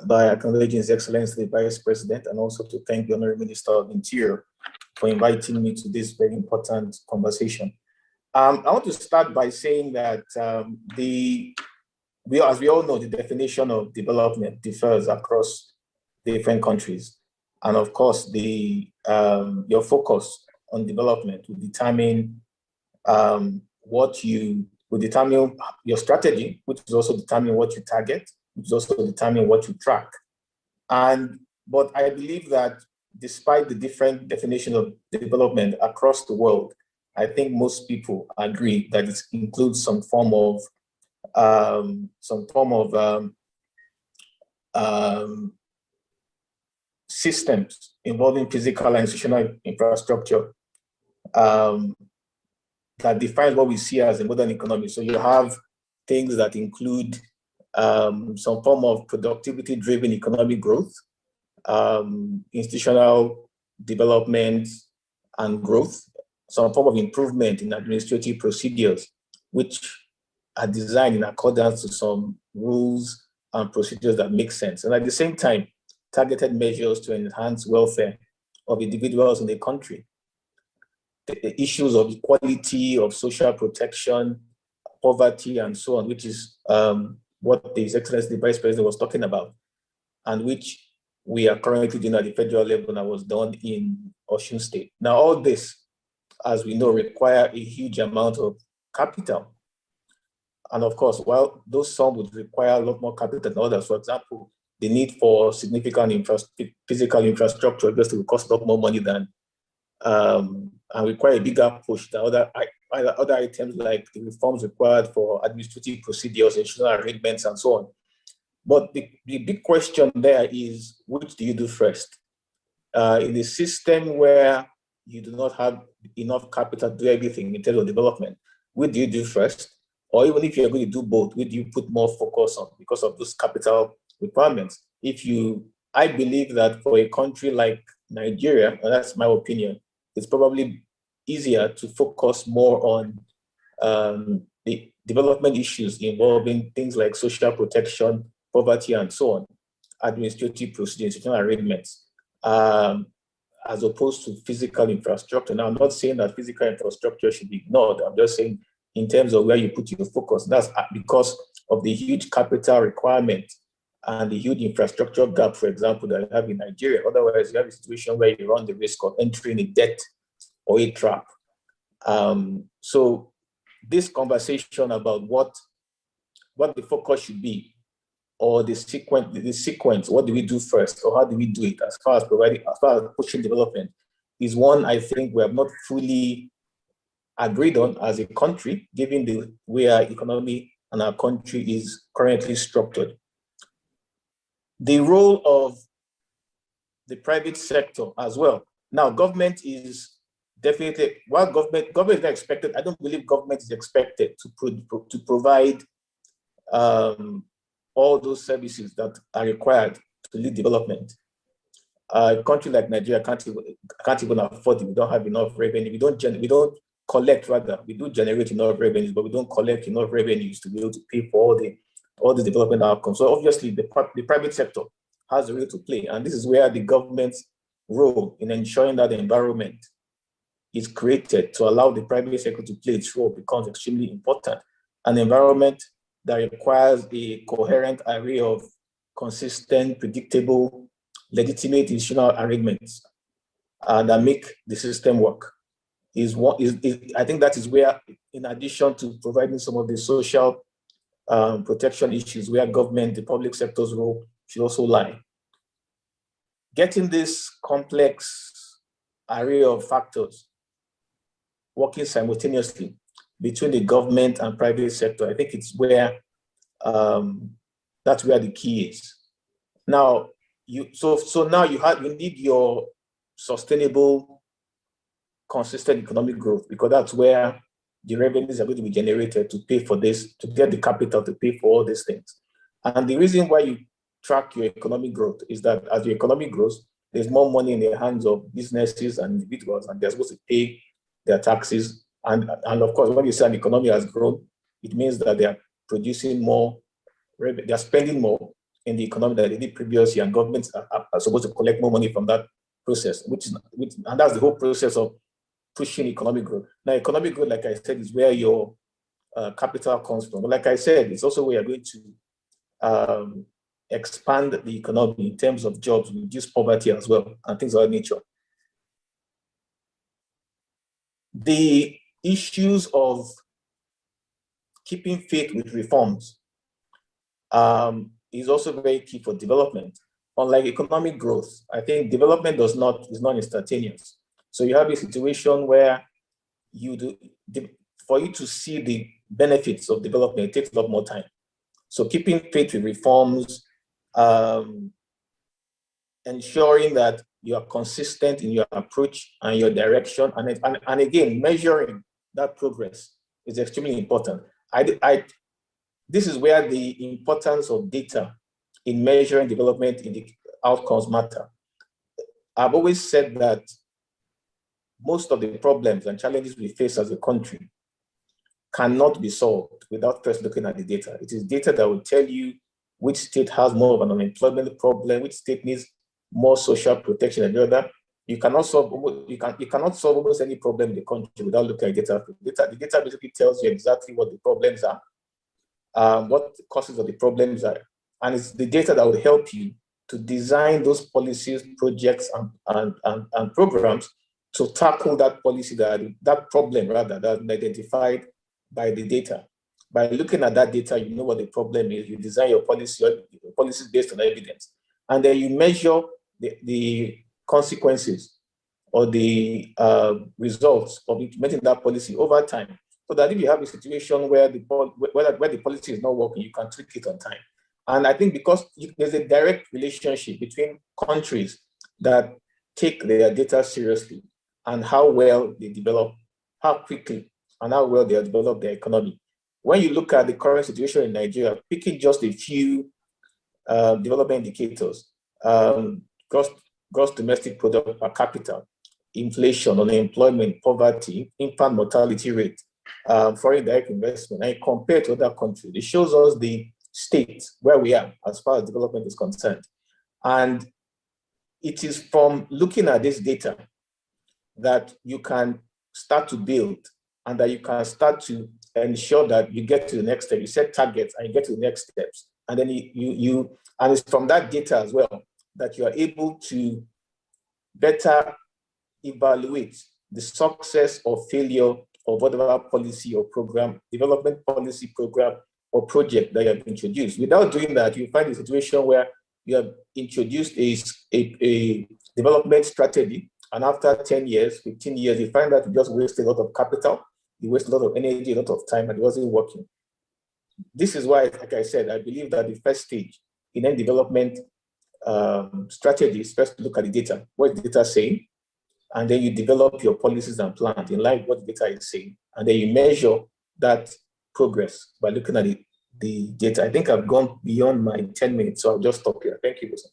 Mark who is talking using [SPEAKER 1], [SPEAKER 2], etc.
[SPEAKER 1] by acknowledging His Excellency the Vice President, and also to thank the Honorable Minister of Interior for inviting me to this very important conversation. I want to start by saying that as we all know, the definition of development differs across different countries. And of course, your focus on development will determine determine your strategy, which is also determine what you target, which is also determine what you track. But I believe that despite the different definition of development across the world, I think most people agree that it includes some form of systems involving physical and institutional infrastructure that defines what we see as a modern economy. So you have things that include some form of productivity-driven economic growth, institutional development and growth, some form of improvement in administrative procedures, which are designed in accordance to some rules and procedures that make sense. And at the same time, targeted measures to enhance welfare of individuals in the country. The issues of equality, of social protection, poverty, and so on, which is what His Excellency the Vice President was talking about, and which we are currently doing at the federal level and was done in Osun State. Now, all this, as we know, require a huge amount of capital. And of course, while those some would require a lot more capital than others, for example, the need for significant physical infrastructure just will cost a lot more money than and require a bigger push than other items like the reforms required for administrative procedures, institutional arrangements, and so on. But the big question there is, which do you do first? In a system where you do not have enough capital to do everything in terms of development, what do you do first? Or even if you're going to do both, what do you put more focus on because of those capital requirements? I believe that for a country like Nigeria, and that's my opinion, it's probably easier to focus more on the development issues involving things like social protection, poverty, and so on, administrative procedures, institutional arrangements, as opposed to physical infrastructure. Now, I'm not saying that physical infrastructure should be ignored. I'm just saying in terms of where you put your focus. That's because of the huge capital requirement and the huge infrastructure gap, for example, that you have in Nigeria. Otherwise, you have a situation where you run the risk of entering a debt or a trap. So this conversation about what the focus should be, or the sequence, what do we do first, or how do we do it as far as pushing development, is one I think we have not fully agreed on as a country, given the way our economy and our country is currently structured. The role of the private sector as well. Now, government is definitely, while government is not expected, I don't believe government is expected to provide all those services that are required to lead development. A country like Nigeria can't even afford it. We don't have enough revenue. We don't collect, rather. We do generate enough revenues, but we don't collect enough revenues to be able to pay for all the development outcomes. So obviously, the private sector has a role to play, and this is where the government's role in ensuring that the environment is created to allow the private sector to play its role becomes extremely important. An environment that requires a coherent array of consistent, predictable, legitimate institutional arrangements that make the system work. I think that is where, in addition to providing some of the social protection issues, where government, the public sector's role should also lie. Getting this complex array of factors working simultaneously between the government and private sector, I think it's where that's where the key is. Now, you need your sustainable, consistent economic growth, because that's where the revenues are going to be generated to pay for this, to get the capital to pay for all these things. And the reason why you track your economic growth is that as your economy grows, there's more money in the hands of businesses and individuals, and they're supposed to pay their taxes. And of course, when you say an economy has grown, it means that they are producing more, they are spending more, in the economy that they did previously, and governments are supposed to collect more money from that process, and that's the whole process of pushing economic growth. Now, economic growth, like I said, is where your capital comes from. But like I said, it's also where you're going to expand the economy in terms of jobs, reduce poverty as well, and things of that nature. The issues of keeping faith with reforms is also very key for development. Unlike economic growth, I think development is not instantaneous. So you have a situation where for you to see the benefits of development, it takes a lot more time. So keeping faith with reforms, ensuring that you are consistent in your approach and your direction, and again, measuring that progress is extremely important. This is where the importance of data in measuring development in the outcomes matter. I've always said that most of the problems and challenges we face as a country cannot be solved without first looking at the data. It is data that will tell you which state has more of an unemployment problem, which state needs more social protection than the other. You cannot solve almost any problem in the country without looking at data. The data basically tells you exactly what the problems are, what the causes of the problems are, and it's the data that will help you to design those policies, projects, and programs to tackle that problem rather, that's identified by the data. By looking at that data, you know what the problem is. You design your policies based on evidence, and then you measure the consequences or the results of implementing that policy over time. So that if you have a situation where the policy is not working, you can tweak it on time. And I think because there's a direct relationship between countries that take their data seriously and how well they develop, how quickly and how well they have developed their economy. When you look at the current situation in Nigeria, picking just a few development indicators, gross domestic product per capita, inflation, unemployment, poverty, infant mortality rate, foreign direct investment, and compared to other countries, it shows us the state where we are as far as development is concerned. And it is from looking at this data that you can start to build and that you can start to ensure that you get to the next step. You set targets and you get to the next steps. And then and it's from that data as well that you are able to better evaluate the success or failure of whatever policy or program, development policy, program, or project that you have introduced. Without doing that, you find a situation where you have introduced a development strategy, and after 10 years, 15 years, you find that you just waste a lot of capital, you waste a lot of energy, a lot of time, and it wasn't working. This is why, like I said, I believe that the first stage in any development strategy is first to look at the data. What is the data saying? And then you develop your policies and plans in line with what the data is saying. And then you measure that progress by looking at the data. I think I've gone beyond my 10 minutes, so I'll just stop here. Thank you, Wilson.